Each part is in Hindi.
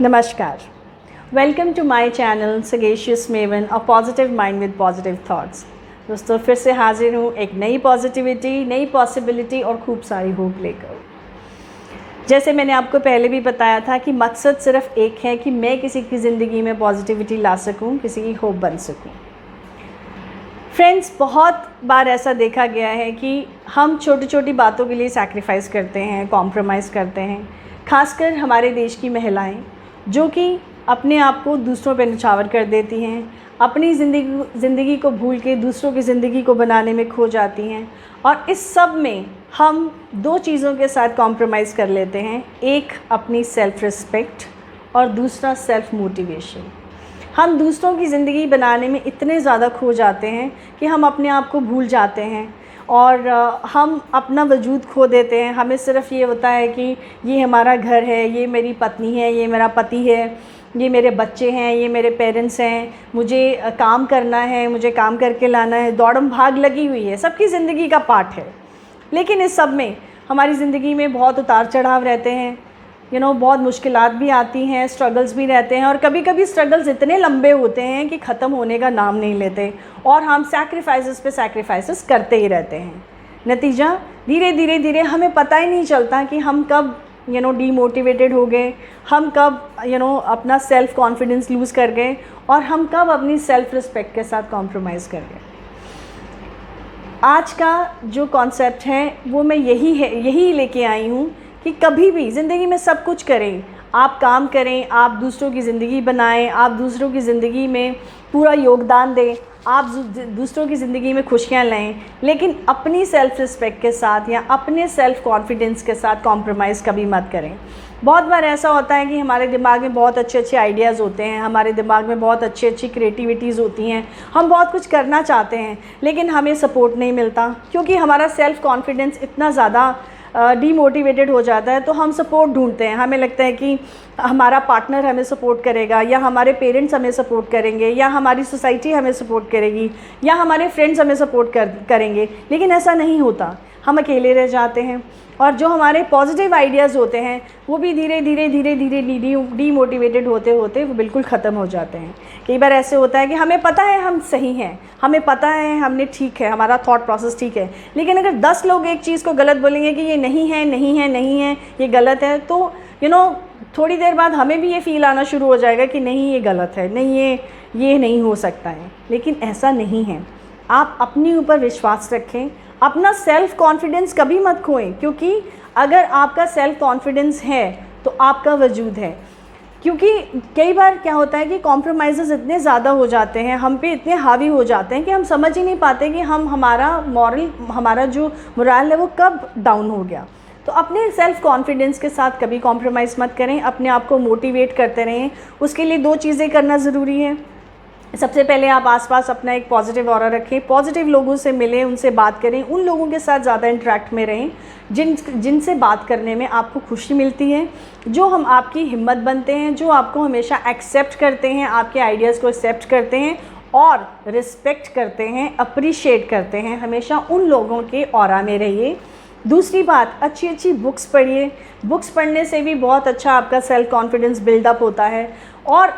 नमस्कार, welcome to my channel sagacious maven a positive mind with positive thoughts. दोस्तों, फिर से हाजिर हूँ एक नई पॉजिटिविटी, नई पॉसिबिलिटी और खूब सारी होप लेकर। जैसे मैंने आपको पहले भी बताया था कि मकसद सिर्फ एक है कि मैं किसी की ज़िंदगी में पॉजिटिविटी ला सकूँ, किसी की होप बन सकूँ। फ्रेंड्स, बहुत बार ऐसा देखा गया है कि हम छोटी छोटी बातों के लिए सैक्रिफाइस करते हैं, कॉम्प्रोमाइज़ करते हैं। खासकर हमारे देश की महिलाएं जो कि अपने आप को दूसरों पर न्यौछावर कर देती हैं, अपनी ज़िंदगी को भूल के दूसरों की ज़िंदगी को बनाने में खो जाती हैं। और इस सब में हम दो चीज़ों के साथ कॉम्प्रोमाइज़ कर लेते हैं, एक अपनी सेल्फ़ रिस्पेक्ट और दूसरा सेल्फ़ मोटिवेशन। हम दूसरों की ज़िंदगी बनाने में इतने ज़्यादा खो जाते हैं कि हम अपने आप को भूल जाते हैं और हम अपना वजूद खो देते हैं। हमें सिर्फ़ ये होता है कि ये हमारा घर है, ये मेरी पत्नी है, ये मेरा पति है, ये मेरे बच्चे हैं, ये मेरे पेरेंट्स हैं, मुझे काम करना है, मुझे काम करके लाना है। दौड़म भाग लगी हुई है, सबकी ज़िंदगी का पार्ट है। लेकिन इस सब में हमारी ज़िंदगी में बहुत उतार चढ़ाव रहते हैं, बहुत मुश्किलात भी आती हैं, स्ट्रगल्स भी रहते हैं। और कभी कभी स्ट्रगल्स इतने लंबे होते हैं कि ख़त्म होने का नाम नहीं लेते और हम सैक्रिफाइसेस पे सैक्रिफाइसेस करते ही रहते हैं। नतीजा धीरे धीरे धीरे हमें पता ही नहीं चलता कि हम कब डीमोटिवेटेड हो गए, हम कब अपना सेल्फ़ कॉन्फिडेंस लूज़ कर गए और हम कब अपनी सेल्फ़ रिस्पेक्ट के साथ कॉम्प्रोमाइज़ कर गए। आज का जो कॉन्सेप्ट है वो मैं यही लेके आई हूँ कि कभी भी ज़िंदगी में सब कुछ करें, आप काम करें, आप दूसरों की ज़िंदगी बनाएं, आप दूसरों की ज़िंदगी में पूरा योगदान दें, आप दूसरों की ज़िंदगी में खुशियाँ लाएं, लेकिन अपनी सेल्फ़ रिस्पेक्ट के साथ या अपने सेल्फ़ कॉन्फिडेंस के साथ कॉम्प्रोमाइज़ कभी मत करें। बहुत बार ऐसा होता है कि हमारे दिमाग में बहुत अच्छे अच्छे आइडियाज़ होते हैं, हमारे दिमाग में बहुत अच्छी अच्छी क्रिएटिविटीज़ होती हैं, हम बहुत कुछ करना चाहते हैं, लेकिन हमें सपोर्ट नहीं मिलता क्योंकि हमारा सेल्फ़ कॉन्फिडेंस इतना ज़्यादा डीमोटिवेटेड हो जाता है। तो हम सपोर्ट ढूंढते हैं, हमें लगता है कि हमारा पार्टनर हमें सपोर्ट करेगा या हमारे पेरेंट्स हमें सपोर्ट करेंगे या हमारी सोसाइटी हमें सपोर्ट करेगी या हमारे फ्रेंड्स हमें सपोर्ट करेंगे। लेकिन ऐसा नहीं होता, हम अकेले रह जाते हैं और जो हमारे पॉजिटिव आइडियाज़ होते हैं वो भी धीरे धीरे डीमोटिवेटेड होते होते वो बिल्कुल ख़त्म हो जाते हैं। कई बार ऐसे होता है कि हमें पता है हम सही हैं, हमें पता है हमने ठीक है, हमारा थॉट प्रोसेस ठीक है, लेकिन अगर 10 लोग एक चीज़ को गलत बोलेंगे कि ये नहीं है, नहीं है, नहीं है, ये गलत है, तो थोड़ी देर बाद हमें भी ये फ़ील आना शुरू हो जाएगा कि नहीं ये गलत है, नहीं ये नहीं हो सकता है। लेकिन ऐसा नहीं है। आप अपने ऊपर विश्वास रखें, अपना सेल्फ़ कॉन्फिडेंस कभी मत खोएं, क्योंकि अगर आपका सेल्फ़ कॉन्फिडेंस है तो आपका वजूद है। क्योंकि कई बार क्या होता है कि कॉम्प्रोमाइज़ेस इतने ज़्यादा हो जाते हैं, हम पे इतने हावी हो जाते हैं कि हम समझ ही नहीं पाते कि हमारा जो मोरल है वो कब डाउन हो गया। तो अपने सेल्फ़ कॉन्फिडेंस के साथ कभी कॉम्प्रोमाइज़ मत करें, अपने आप को मोटिवेट करते रहें। उसके लिए 2 चीज़ें करना ज़रूरी है। सबसे पहले आप आसपास अपना एक पॉजिटिव ऑरा रखें, पॉजिटिव लोगों से मिलें, उनसे बात करें, उन लोगों के साथ ज़्यादा इंटरेक्ट में रहें जिनसे बात करने में आपको खुशी मिलती है, जो हम आपकी हिम्मत बनते हैं, जो आपको हमेशा एक्सेप्ट करते हैं, आपके आइडियाज़ को एक्सेप्ट करते हैं और रिस्पेक्ट करते हैं, अप्रिशिएट करते हैं। हमेशा उन लोगों के ऑरा में रहिए। दूसरी बात, अच्छी अच्छी बुक्स पढ़िए। बुक्स पढ़ने से भी बहुत अच्छा आपका सेल्फ़ कॉन्फिडेंस बिल्डअप होता है। और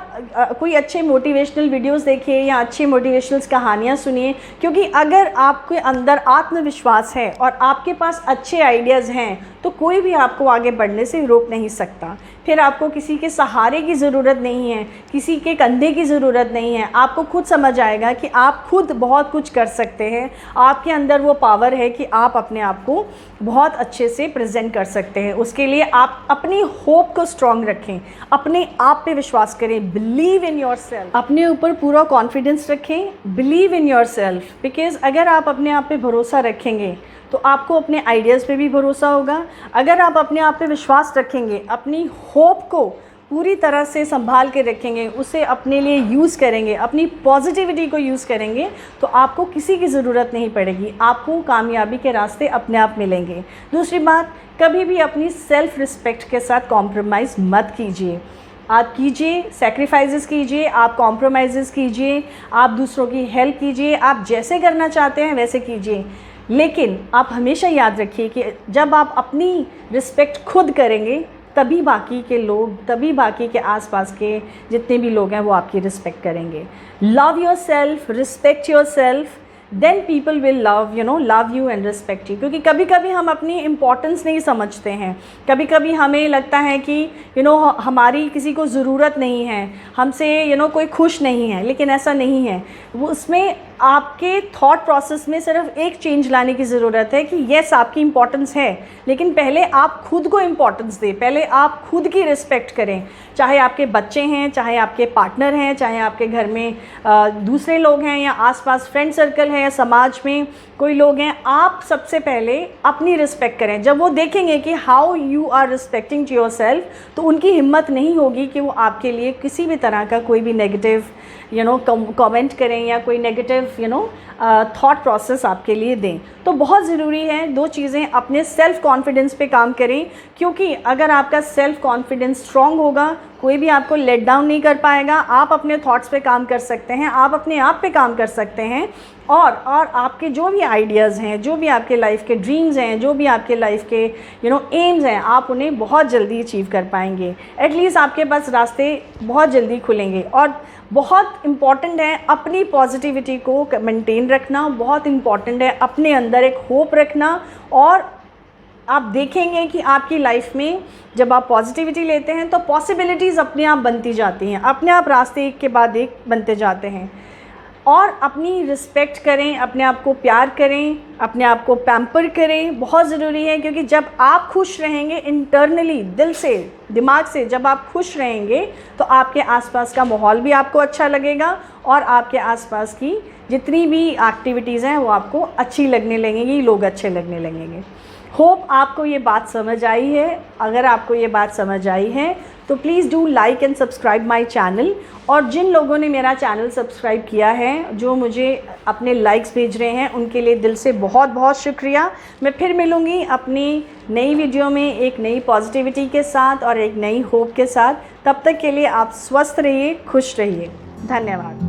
कोई अच्छे मोटिवेशनल वीडियोस देखिए या अच्छी मोटिवेशनल कहानियाँ सुनिए, क्योंकि अगर आपके अंदर आत्मविश्वास है और आपके पास अच्छे आइडियाज़ हैं तो कोई भी आपको आगे बढ़ने से रोक नहीं सकता। फिर आपको किसी के सहारे की ज़रूरत नहीं है, किसी के कंधे की ज़रूरत नहीं है। आपको खुद समझ आएगा कि आप खुद बहुत कुछ कर सकते हैं। आपके अंदर वो पावर है कि आप अपने आप को बहुत अच्छे से प्रेजेंट कर सकते हैं। उसके लिए आप अपनी होप को स्ट्रॉन्ग रखें, अपने आप पे विश्वास करें, बिलीव इन योर सेल्फ, अपने ऊपर पूरा कॉन्फिडेंस रखें, believe in your self. Because अगर आप अपने आप पे भरोसा रखेंगे तो आपको अपने आइडियाज़ पे भी भरोसा होगा। अगर आप अपने आप पे विश्वास रखेंगे, अपनी होप को पूरी तरह से संभाल के रखेंगे, उसे अपने लिए यूज़ करेंगे, अपनी पॉजिटिविटी को यूज़ करेंगे, तो आपको किसी की ज़रूरत नहीं पड़ेगी, आपको कामयाबी के रास्ते अपने आप मिलेंगे। दूसरी बात, कभी भी अपनी सेल्फ़ रिस्पेक्ट के साथ कॉम्प्रोमाइज़ मत कीजिए। आप कीजिए, सेक्रीफाइसेस कीजिए, आप कॉम्प्रोमाइज़ कीजिए, आप दूसरों की हेल्प कीजिए, आप जैसे करना चाहते हैं वैसे कीजिए। लेकिन आप हमेशा याद रखिए कि जब आप अपनी रिस्पेक्ट खुद करेंगे तभी बाकी के लोग, तभी बाकी के आसपास के जितने भी लोग हैं वो आपकी रिस्पेक्ट करेंगे। Love yourself, respect yourself, then people will love you and respect you. क्योंकि कभी कभी हम अपनी इम्पोर्टेंस नहीं समझते हैं, कभी कभी हमें लगता है कि हमारी किसी को ज़रूरत नहीं है, हमसे कोई खुश नहीं है, लेकिन ऐसा नहीं है। वो उसमें आपके थॉट प्रोसेस में सिर्फ एक चेंज लाने की ज़रूरत है कि येस आपकी इम्पोर्टेंस है, लेकिन पहले आप खुद को इम्पोर्टेंस दें, पहले आप खुद की रिस्पेक्ट करें। चाहे आपके बच्चे हैं, चाहे आपके पार्टनर हैं, चाहे आपके घर में दूसरे लोग हैं, या आसपास फ्रेंड सर्कल है, या समाज में कोई लोग हैं, आप सबसे पहले अपनी रिस्पेक्ट करें। जब वो देखेंगे कि how you are respecting to yourself, तो उनकी हिम्मत नहीं होगी कि वो आपके लिए किसी भी तरह का कोई भी नेगेटिव कमेंट करें या कोई नेगेटिव थॉट प्रोसेस आपके लिए दें। तो बहुत ज़रूरी है दो चीज़ें, अपने सेल्फ़ कॉन्फिडेंस पे काम करें, क्योंकि अगर आपका सेल्फ़ कॉन्फिडेंस स्ट्रॉन्ग होगा, कोई भी आपको लेट डाउन नहीं कर पाएगा। आप अपने थॉट्स पे काम कर सकते हैं, आप अपने आप पे काम कर सकते हैं, और आपके जो भी आइडियाज़ हैं, जो भी आपके लाइफ के ड्रीम्स हैं, जो भी आपके लाइफ के एम्स हैं, आप उन्हें बहुत जल्दी अचीव कर पाएंगे। एटलीस्ट आपके पास रास्ते बहुत जल्दी खुलेंगे। और बहुत इम्पॉर्टेंट है अपनी पॉजिटिविटी को मेंटेन रखना, बहुत इम्पॉर्टेंट है अपने अंदर एक होप रखना। और आप देखेंगे कि आपकी लाइफ में जब आप पॉजिटिविटी लेते हैं तो पॉसिबिलिटीज़ अपने आप बनती जाती हैं, अपने आप रास्ते एक के बाद एक बनते जाते हैं। और अपनी रिस्पेक्ट करें, अपने आप को प्यार करें, अपने आप को पैम्पर करें, बहुत ज़रूरी है। क्योंकि जब आप खुश रहेंगे इंटरनली, दिल से, दिमाग से जब आप खुश रहेंगे, तो आपके आसपास का माहौल भी आपको अच्छा लगेगा, और आपके आसपास की जितनी भी एक्टिविटीज़ हैं वो आपको अच्छी लगने लगेंगी, लोग अच्छे लगने लगेंगे। होप आपको ये बात समझ आई है। अगर आपको ये बात समझ आई है तो please do like and subscribe my channel. और जिन लोगों ने मेरा चैनल सब्सक्राइब किया है, जो मुझे अपने लाइक्स भेज रहे हैं, उनके लिए दिल से बहुत बहुत शुक्रिया। मैं फिर मिलूँगी अपनी नई वीडियो में एक नई पॉजिटिविटी के साथ और एक नई होप के साथ। तब तक के लिए आप स्वस्थ रहिए, खुश रहिए। धन्यवाद।